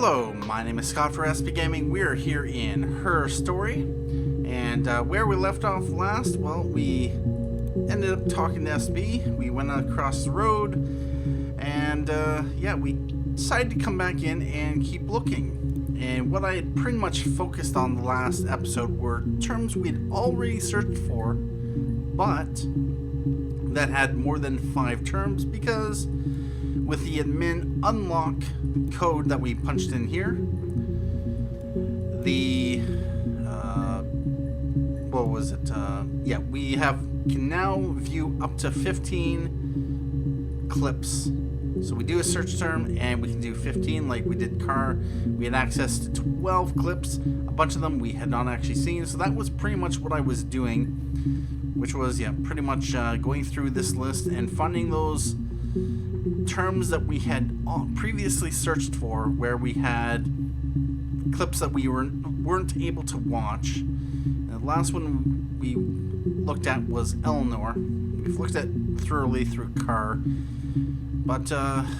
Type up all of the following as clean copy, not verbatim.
Hello, my name is Scott for SB Gaming. We're here in Her Story, and where we left off last, well, we ended up talking to SB. We went across the road, and yeah, we decided to come back in and keep looking. And what I had pretty much focused on the last episode were terms we'd already searched for, but that had more than 5 terms, because with the admin unlock code that we punched in here, the what was it? Yeah, we can now view up to 15 clips. So we do a search term and we can do 15 like we did car. We had access to 12 clips. A bunch of them we had not actually seen. So that was pretty much what I was doing, which was, yeah, pretty much going through this list and finding those terms that we had previously searched for, where we had clips that we weren't able to watch. And the last one we looked at was Eleanor. We've looked at thoroughly through car, but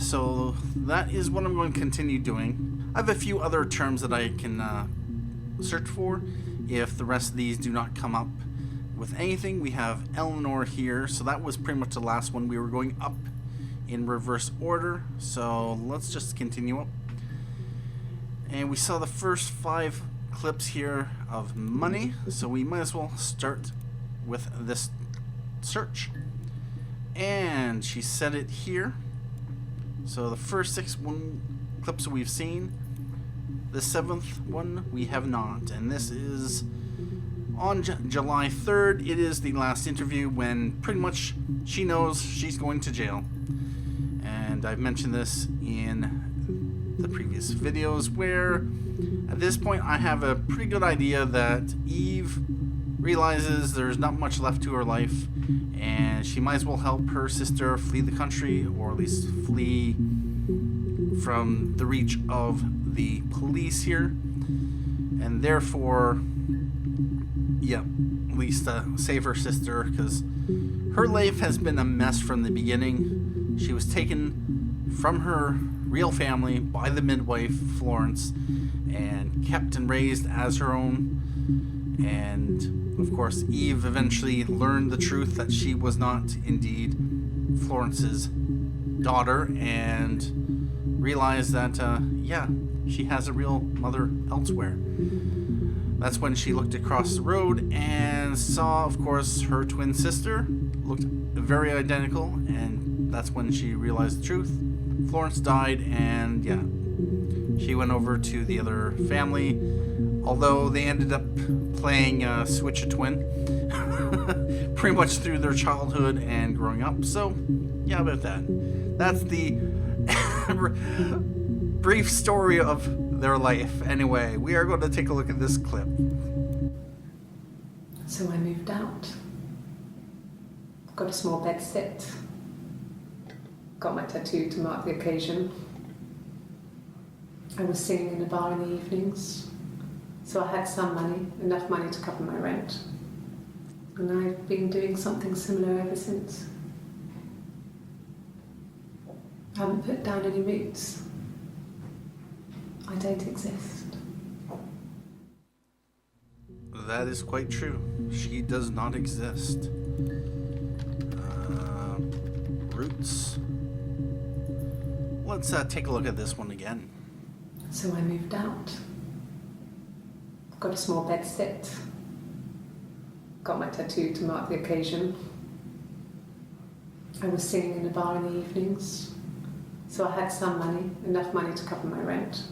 so that is what I'm going to continue doing. I have a few other terms that I can search for if the rest of these do not come up with anything. We have Eleanor here, so that was pretty much the last one. We were going up in reverse order, so let's just continue up. And we saw the first 5 clips here of money, so we might as well start with this search. And she said it here. So the first 6 clips we've seen, the 7th one we have not, and this is on July 3rd. It is the last interview when pretty much she knows she's going to jail. And I've mentioned this in the previous videos, where at this point I have a pretty good idea that Eve realizes there's not much left to her life, and she might as well help her sister flee the country, or at least flee from the reach of the police here, and therefore, yeah, at least save her sister, because her life has been a mess from the beginning. She was taken from her real family by the midwife, Florence, and kept and raised as her own. And of course, Eve eventually learned the truth that she was not indeed Florence's daughter, and realized that, yeah, she has a real mother elsewhere. That's when she looked across the road and saw, of course, her twin sister looked very identical, and that's when she realized the truth. Florence died, and yeah, she went over to the other family, although they ended up playing Switch a Twin pretty much through their childhood and growing up. So yeah, about that. That's the brief story of their life. Anyway, we are going to take a look at this clip. So I moved out. Got a small bed sit. Got my tattoo to mark the occasion. I was singing in a bar in the evenings, so I had some money, enough money to cover my rent. And I've been doing something similar ever since. I haven't put down any roots. I don't exist. That is quite true. She does not exist. Roots. Let's take a look at this one again. So I moved out. Got a small bed sit. Got my tattoo to mark the occasion. I was singing in a bar in the evenings, so I had some money, enough money to cover my rent.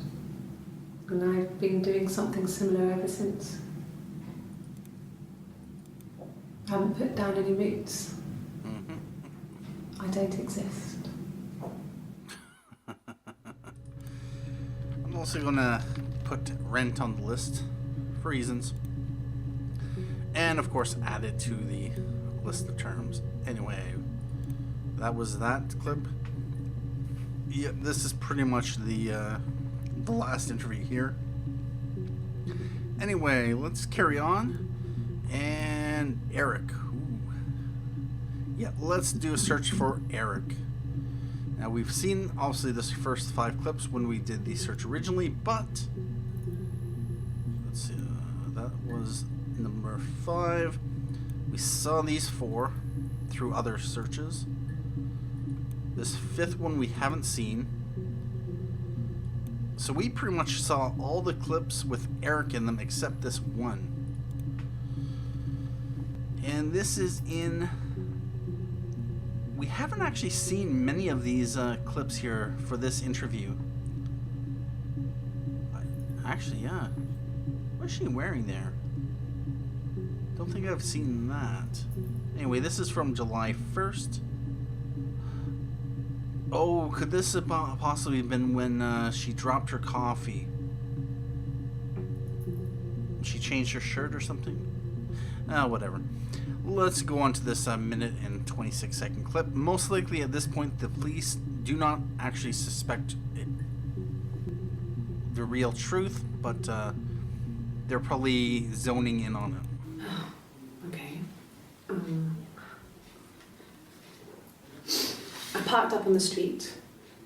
And I've been doing something similar ever since. I haven't put down any roots. I don't exist. I'm also going to put rent on the list for reasons. And of course add it to the list of terms. Anyway, that was that clip. Yeah, this is pretty much the last interview here. Anyway, let's carry on. And Eric. Ooh. Yeah, let's do a search for Eric. Now we've seen obviously this first 5 clips when we did the search originally, but let's see, that was number 5. We saw these 4 through other searches. This 5th one we haven't seen. So we pretty much saw all the clips with Eric in them except this one. And this is in... We haven't actually seen many of these clips here for this interview. Actually, yeah. What is she wearing there? Don't think I've seen that. Anyway, this is from July 1st. Oh, could this have possibly been when she dropped her coffee? She changed her shirt or something? Whatever. Let's go on to this minute and 26-second clip. Most likely at this point, the police do not actually suspect the real truth, but they're probably zoning in on it. Okay. I parked up on the street.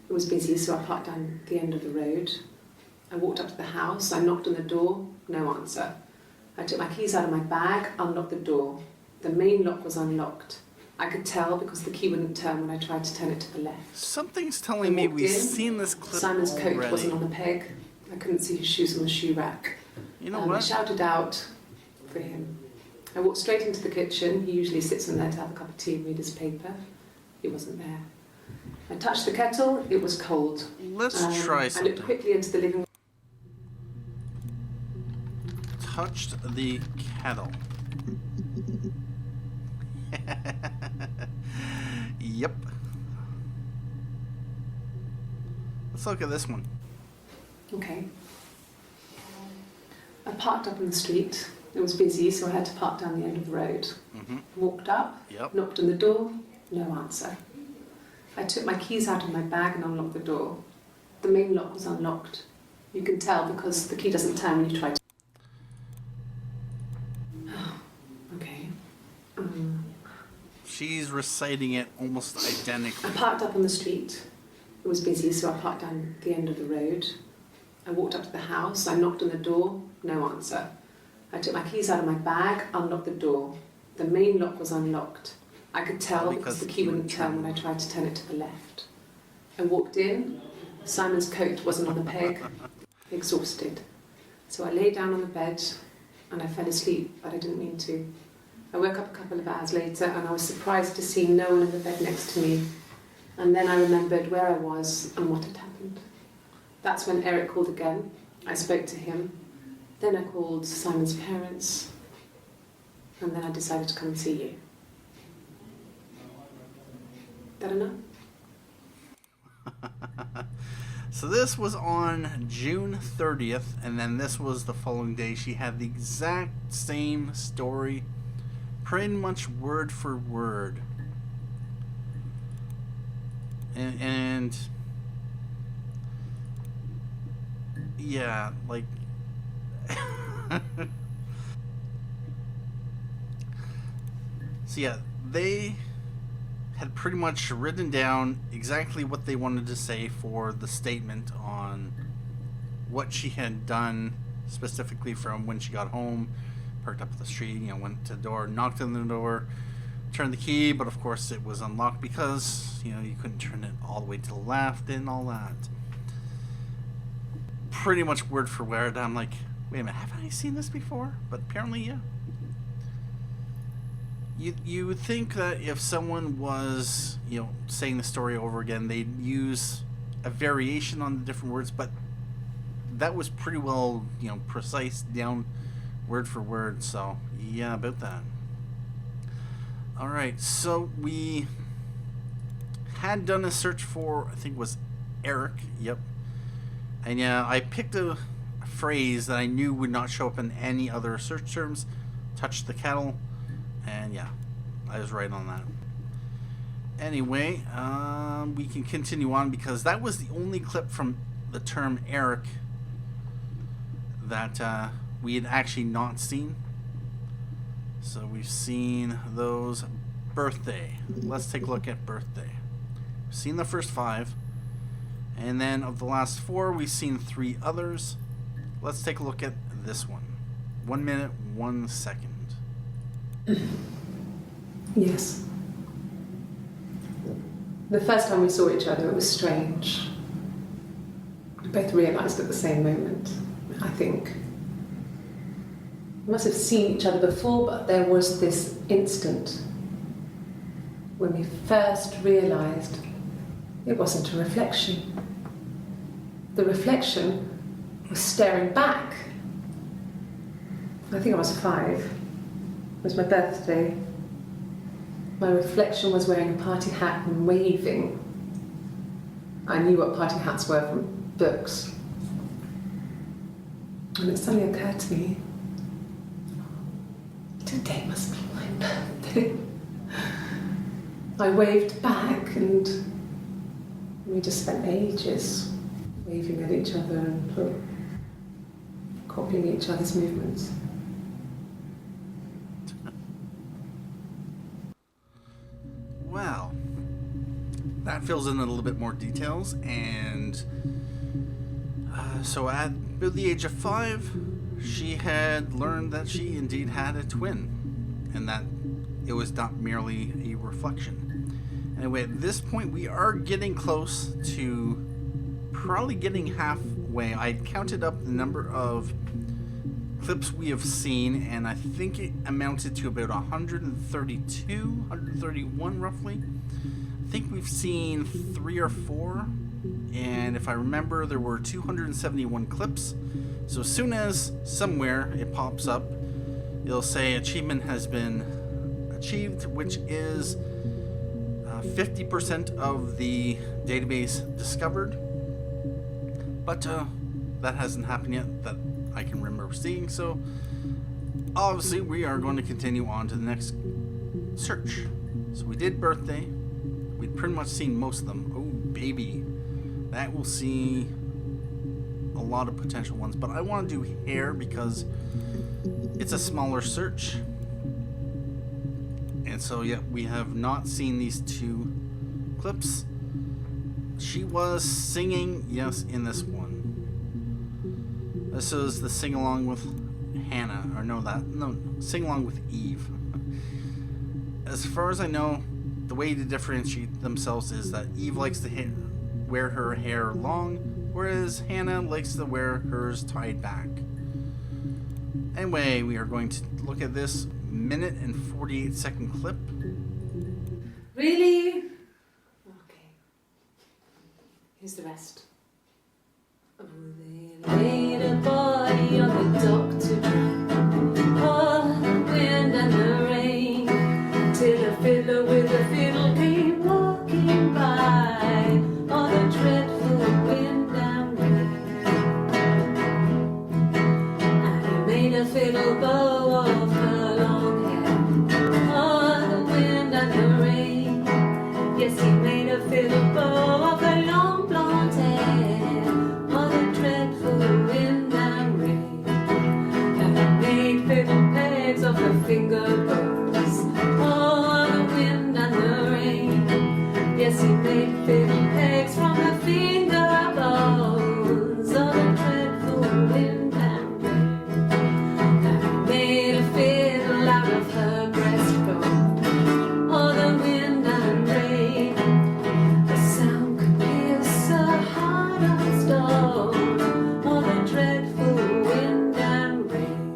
It was busy, so I parked down the end of the road. I walked up to the house. I knocked on the door. No answer. I took my keys out of my bag, unlocked the door. The main lock was unlocked. I could tell because the key wouldn't turn when I tried to turn it to the left. Something's telling me we've seen this clip Simon's already. coat wasn't on the peg. I couldn't see his shoes on the shoe rack. You know what? I shouted out for him. I walked straight into the kitchen. He usually sits in there to have a cup of tea and read his paper. He wasn't there. I touched the kettle. It was cold. Let's try something. I looked quickly into the living room. Touched the kettle. Yep. Let's look at this one. Okay. I parked up on the street. It was busy, so I had to park down the end of the road. Walked up, knocked on the door, no answer. I took my keys out of my bag and unlocked the door. The main lock was unlocked. You can tell because the key doesn't turn when you try to... Okay. She's reciting it almost identically. I parked up on the street. It was busy, so I parked down the end of the road. I walked up to the house. I knocked on the door, no answer. I took my keys out of my bag, unlocked the door. The main lock was unlocked. I could tell because the key wouldn't turn when I tried to turn it to the left. I walked in. Simon's coat wasn't on the peg. Exhausted. So I lay down on the bed and I fell asleep, but I didn't mean to. I woke up a couple of hours later and I was surprised to see no one in the bed next to me. And then I remembered where I was and what had happened. That's when Eric called again. I spoke to him. Then I called Simon's parents. And then I decided to come and see you. That enough? So this was on June 30th, and then this was the following day. She had the exact same story, pretty much word for word. And yeah, like so yeah, they had pretty much written down exactly what they wanted to say for the statement on what she had done, specifically from when she got home, parked up at the street, went to the door, knocked on the door, turned the key, but of course it was unlocked because, you couldn't turn it all the way to the left and all that. Pretty much word for word. I'm like, wait a minute, have I seen this before? But apparently, yeah. You would think that if someone was, saying the story over again, they'd use a variation on the different words, but that was pretty well, precise down word for word. So, yeah, about that. All right, so we had done a search for, I think it was Eric, yep. And yeah, I picked a phrase that I knew would not show up in any other search terms, touch the kettle. And yeah, I was right on that. Anyway, we can continue on because that was the only clip from the term Eric that we had actually not seen. So we've seen those. Birthday. Let's take a look at birthday. seen the first 5. And then of the last 4, we've seen 3 others. Let's take a look at this one. 1 minute, 1 second. Yes. The first time we saw each other, it was strange. We both realised at the same moment, I think. We must have seen each other before, but there was this instant when we first realised it wasn't a reflection. The reflection was staring back. I think I was 5. It was my birthday. My reflection was wearing a party hat and waving. I knew what party hats were from books. And it suddenly occurred to me, today must be my birthday. I waved back and we just spent ages waving at each other and copying each other's movements. Well, that fills in a little bit more details, and so at about the age of 5, she had learned that she indeed had a twin, and that it was not merely a reflection. Anyway, at this point, we are getting close to probably getting halfway. I counted up the number of clips we have seen, and I think it amounted to about 132, 131 roughly. I think we've seen 3 or 4, and if I remember, there were 271 clips. So as soon as somewhere it pops up, it'll say achievement has been achieved, which is 50% of the database discovered. But that hasn't happened yet that I can remember seeing, so obviously we are going to continue on to the next search. So we did birthday. We'd pretty much seen most of them. Oh, baby. That will see a lot of potential ones, but I want to do hair because it's a smaller search. And so, yeah, we have not seen these 2 clips. She was singing, yes, in this one. This is the sing-along with Hannah, or no, sing-along with Eve. As far as I know, the way to differentiate themselves is that Eve likes to wear her hair long, whereas Hannah likes to wear hers tied back. Anyway, we are going to look at this 1:48 clip. Really? Okay. Here's the rest. Oh, they laid a body on the dock to dry. Oh, the wind and the rain, till a fiddler with a fiddle came walking by. Oh, the dreadful wind and rain. And he made a fiddle bow of her long hair. Oh, the wind and the rain. Yes, he made a fiddle bow of her long blonde hair. Oh, the dreadful wind and rain. And he made fiddle pegs of her finger bows. Oh, the wind and the rain. Yes, he made fiddle pegs from her finger bows. Oh, the dreadful wind and rain. And he made a fiddle out of her breastbone. Oh, the wind and rain. The sound could pierce a heart of stone. Oh, the dreadful wind and rain.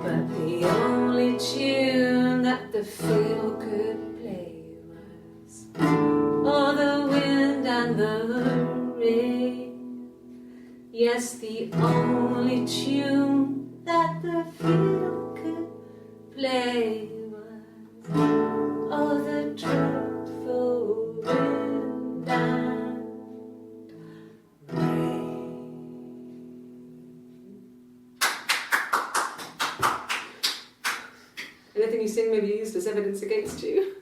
But the only tune that the fiddle could play was oh, the wind and the rain. Yes, the only tune that the fiddle could play was oh, the dreadful wind and rain. Anything you sing may be used as evidence against you.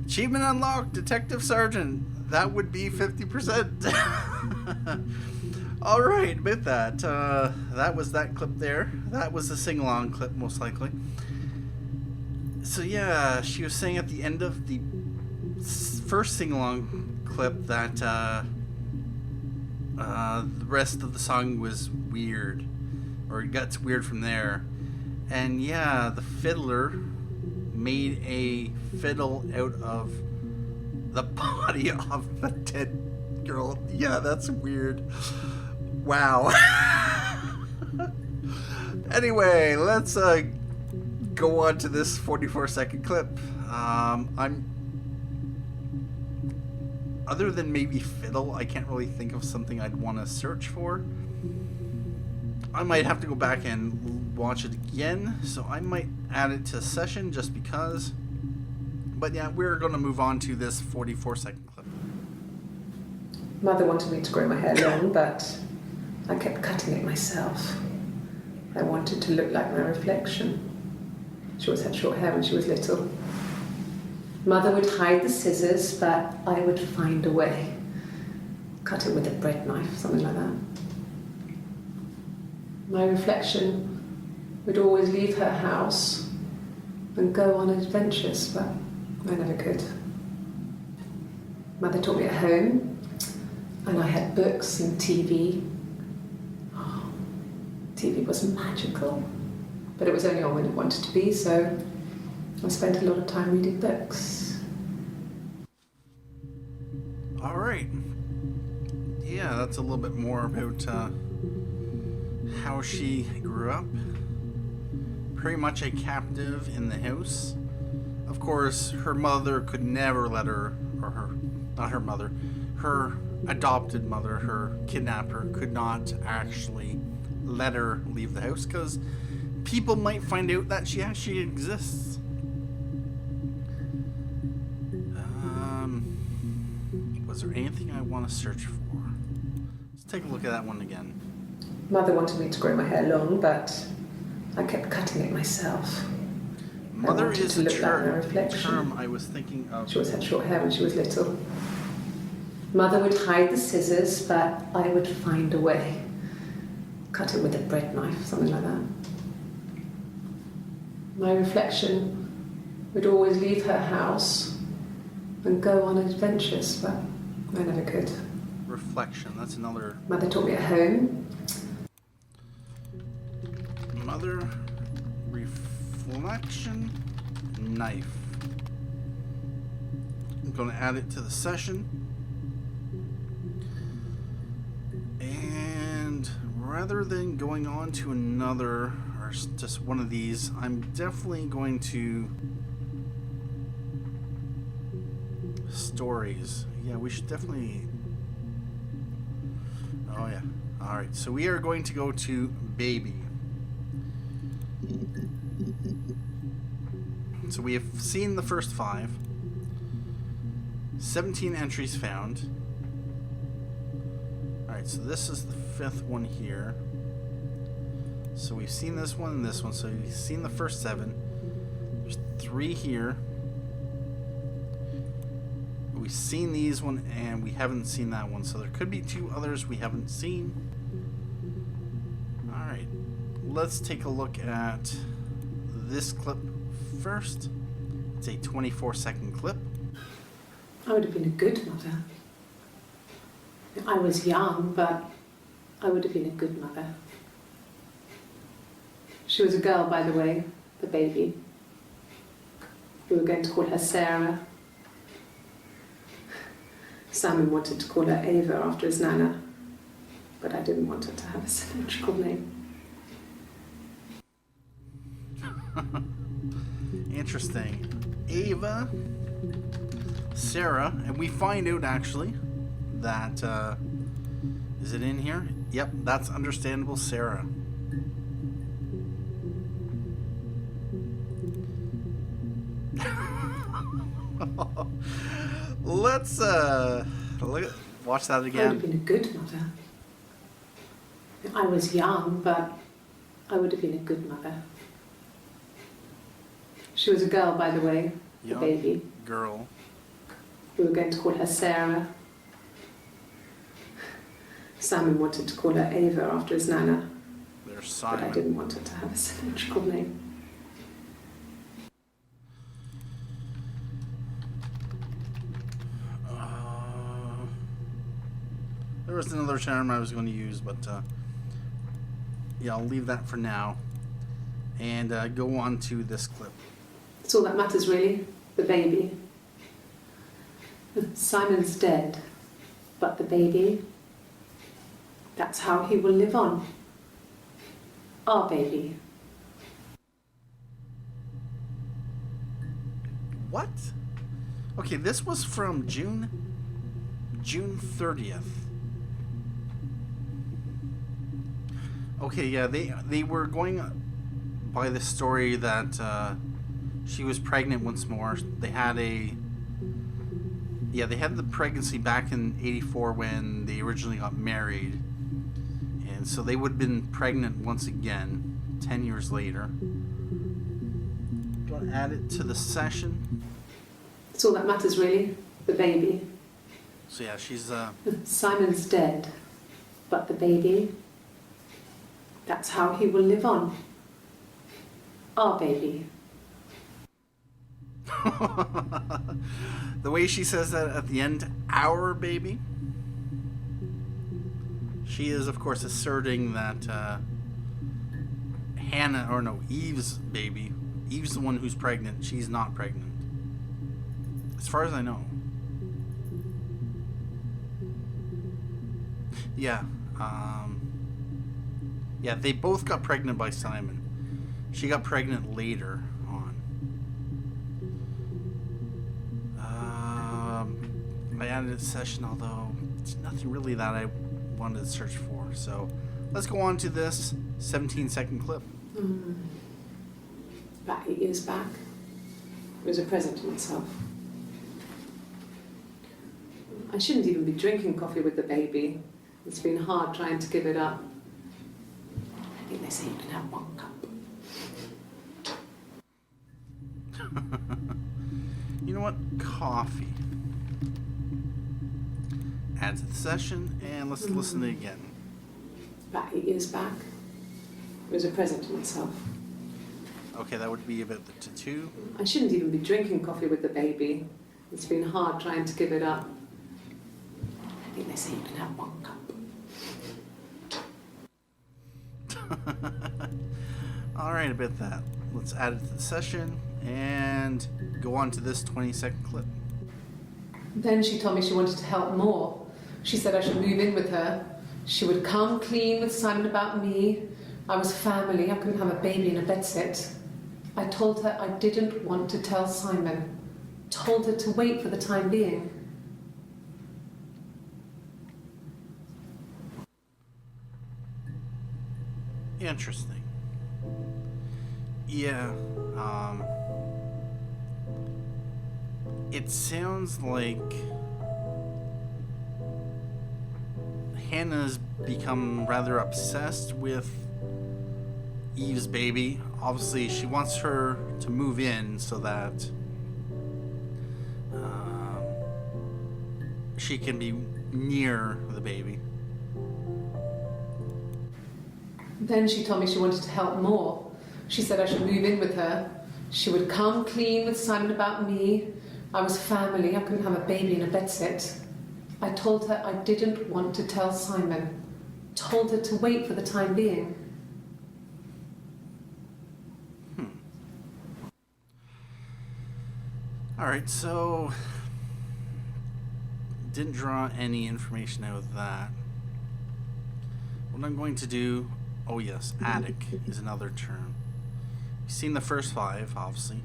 Achievement unlocked, Detective Sergeant. That would be 50%. All right, with that, that was that clip there. That was the sing-along clip, most likely. So yeah, she was saying at the end of the first sing-along clip that the rest of the song was weird, or it gets weird from there. And yeah, the fiddler made a fiddle out of the body of the dead girl. Yeah, that's weird. Wow. Anyway, let's go on to this 44-second clip. Other than maybe fiddle, I can't really think of something I'd want to search for. I might have to go back and watch it again, so I might add it to a session just because. But yeah, we're going to move on to this 44-second clip. Mother wanted me to grow my hair long, but I kept cutting it myself. I wanted to look like my reflection. She always had short hair when she was little. Mother would hide the scissors, but I would find a way. Cut it with a bread knife, something like that. My reflection would always leave her house and go on adventures, but I never could. Mother taught me at home, and I had books and TV. Oh, TV was magical, but it was only on when it wanted to be, so I spent a lot of time reading books. All right. Yeah, that's a little bit more about how she grew up. Pretty much a captive in the house. Of course, her mother could never let her, or not her mother, her adopted mother, her kidnapper, could not actually let her leave the house because people might find out that she actually exists. Was there anything I want to search for? Let's take a look at that one again. Mother wanted me to grow my hair long, but I kept cutting it myself. Mother is a term I was thinking of. She always had short hair when she was little. Mother would hide the scissors, but I would find a way. Cut it with a bread knife, something like that. My reflection would always leave her house and go on adventures, but I never could. Reflection, that's another. Mother taught me at home. Mother, reflection, knife. I'm going to add it to the session. And rather than going on to another, or just one of these, I'm definitely going to stories. Yeah, we should definitely. Oh yeah. All right. So we are going to go to baby. So we have seen the first 5. 17 entries found. All right. So this is the 5th one here. So we've seen this one and this one. So we've seen the first 7. There's 3 here. We've seen these one and we haven't seen that one, so there could be 2 others we haven't seen. Alright, let's take a look at this clip first. It's a 24-second clip. I would have been a good mother. I was young, but I would have been a good mother. She was a girl, by the way, the baby. We were going to call her Sarah. Simon wanted to call her Ava after his nana, but I didn't want her to have a symmetrical name. Interesting. Ava, Sarah, and we find out actually that, is it in here? Yep, that's understandable, Sarah. Let's watch that again. I would have been a good mother. I was young, but I would have been a good mother. She was a girl, by the way, the Young baby. Girl. We were going to call her Sarah. Simon wanted to call her Ava after his nana, There's but I Simon. didn't want her to have a symmetrical name. There was another term I was going to use, but yeah, I'll leave that for now and go on to this clip. It's all that matters, really. The baby. Simon's dead, but the baby, that's how he will live on. Our baby. What? Okay, this was from June 30th. Okay, yeah, they were going by the story that she was pregnant once more. They had the pregnancy back in '84 when they originally got married, and so they would have been pregnant once again 10 years later. Do you want to add it to the session? It's all that matters, really. The baby. So yeah, she's Simon's dead, but the baby, that's how he will live on. Our baby. The way she says that at the end, our baby. She is, of course, asserting that Eve's baby. Eve's the one who's pregnant. She's not pregnant. As far as I know. Yeah. Yeah, they both got pregnant by Simon. She got pregnant later on. I added a session, although it's nothing really that I wanted to search for. So let's go on to this 17-second clip. About 8 years back, it was a present to myself. I shouldn't even be drinking coffee with the baby. It's been hard trying to give it up. I think they say you can have 1 cup. You know what? Coffee. Add to the session, and let's listen to it again. About 8 years back, it was a present to myself. Okay, that would be about the 2. I shouldn't even be drinking coffee with the baby. It's been hard trying to give it up. I think they say you can have 1 cup. All right, about that. Let's add it to the session and go on to this 20-second clip. Then she told me she wanted to help more. She said I should move in with her. She would come clean with Simon about me. I was family. I couldn't have a baby in a bedsit. I told her I didn't want to tell Simon. Told her to wait for the time being. Interesting. Yeah. It sounds like Hannah's become rather obsessed with Eve's baby. Obviously, she wants her to move in so that she can be near the baby. Then she told me she wanted to help more. She said I should move in with her. She would come clean with Simon about me. I was family. I couldn't have a baby in a bedsit. I told her I didn't want to tell Simon. Told her to wait for the time being. Alright, so didn't draw any information out of that. What I'm going to do, oh yes, attic is another term. You've seen the first 5, obviously.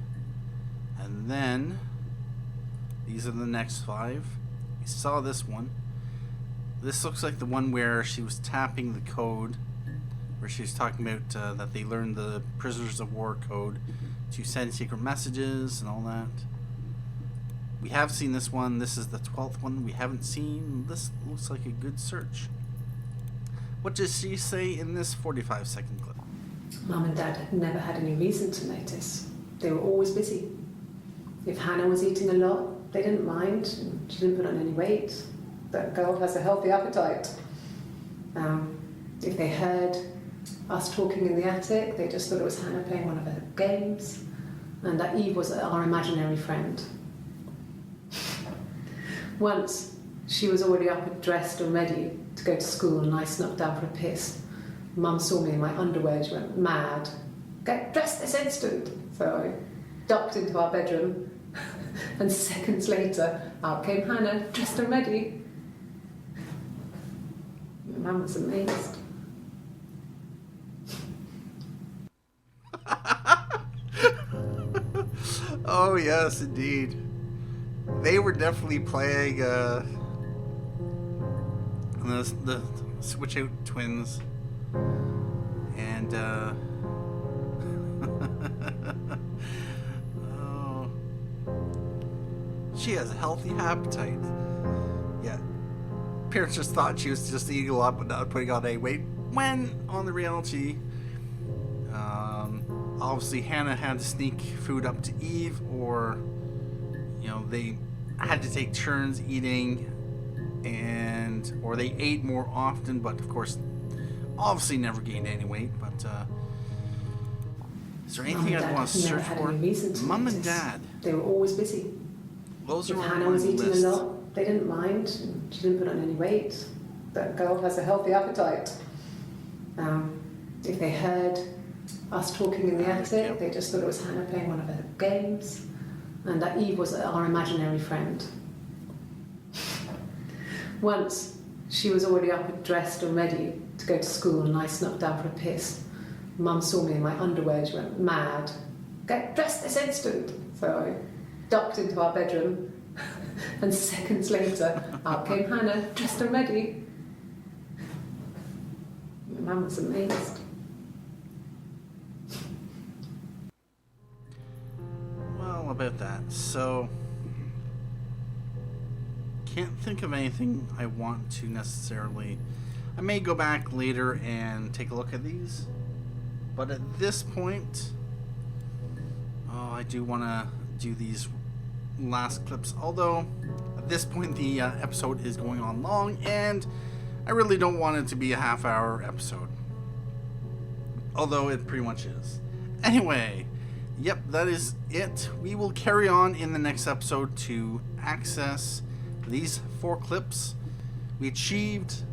And then these are the next 5. You saw this one. This looks like the one where she was tapping the code, where she was talking about that they learned the prisoners of war code to send secret messages and all that. We have seen this one. This is the 12th one we haven't seen. This looks like a good search. What does she say in this 45-second clip? Mum and Dad had never had any reason to notice. They were always busy. If Hannah was eating a lot, they didn't mind. She didn't put on any weight. That girl has a healthy appetite. If they heard us talking in the attic, they just thought it was Hannah playing one of her games, and that Eve was our imaginary friend. Once, she was already up and dressed and ready to go to school and I snuck down for a piss. Mum saw me in my underwear, she went mad. Get dressed this instant! So I ducked into our bedroom and seconds later out came Hannah, dressed and ready. My mum was amazed. Oh yes, indeed. They were definitely playing the Switch Out twins, and oh, she has a healthy appetite. Yeah, parents just thought she was just eating a lot but not putting on any weight. When on the reality, obviously Hannah had to sneak food up to Eve, or they had to take turns eating, or they ate more often, but of course obviously never gained any weight. But is there anything I'd want to search for? Mum and Dad, they were always busy. Those if are Hannah on was my eating list. a lot, they didn't mind. She didn't put on any weight. That girl has a healthy appetite. If they heard us talking in the attic, they just thought it was Hannah playing one of her games, and that Eve was our imaginary friend. Once she was already up and dressed and ready to go to school, and I snuck down for a piss. Mum saw me in my underwear, she went mad. Get dressed this instant! So I ducked into our bedroom and seconds later out came Hannah, dressed and ready. My mum was amazed. Well, about that. So, can't think of anything I want to necessarily. I may go back later and take a look at these, but at this point, I do want to do these last clips. Although at this point the episode is going on long, and I really don't want it to be a half-hour episode. Although it pretty much is. Anyway, yep, that is it. We will carry on in the next episode to access these 4 clips. We achieved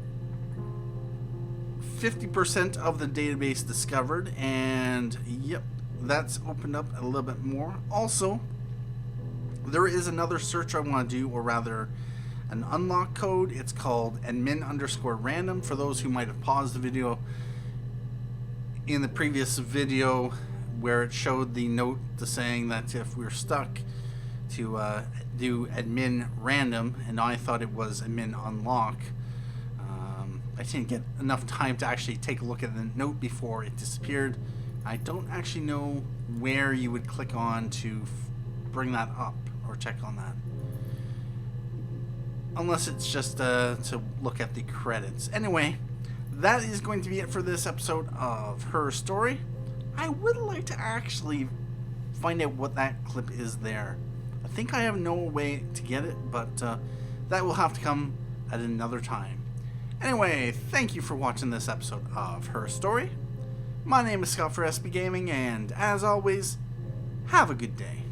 50% of the database discovered, and yep, that's opened up a little bit more. Also, there is another search I want to do, or rather an unlock code. It's called admin_random. For those who might have paused the video in the previous video where it showed the note saying that if we're stuck to do admin random, and I thought it was admin unlock, I didn't get enough time to actually take a look at the note before it disappeared. I don't actually know where you would click on to bring that up or check on that, unless it's just to look at the credits. Anyway, that is going to be it for this episode of Her Story. I would like to actually find out what that clip is there. I think I have no way to get it, but that will have to come at another time. Anyway, thank you for watching this episode of Her Story. My name is Scott for SB Gaming, and as always, have a good day.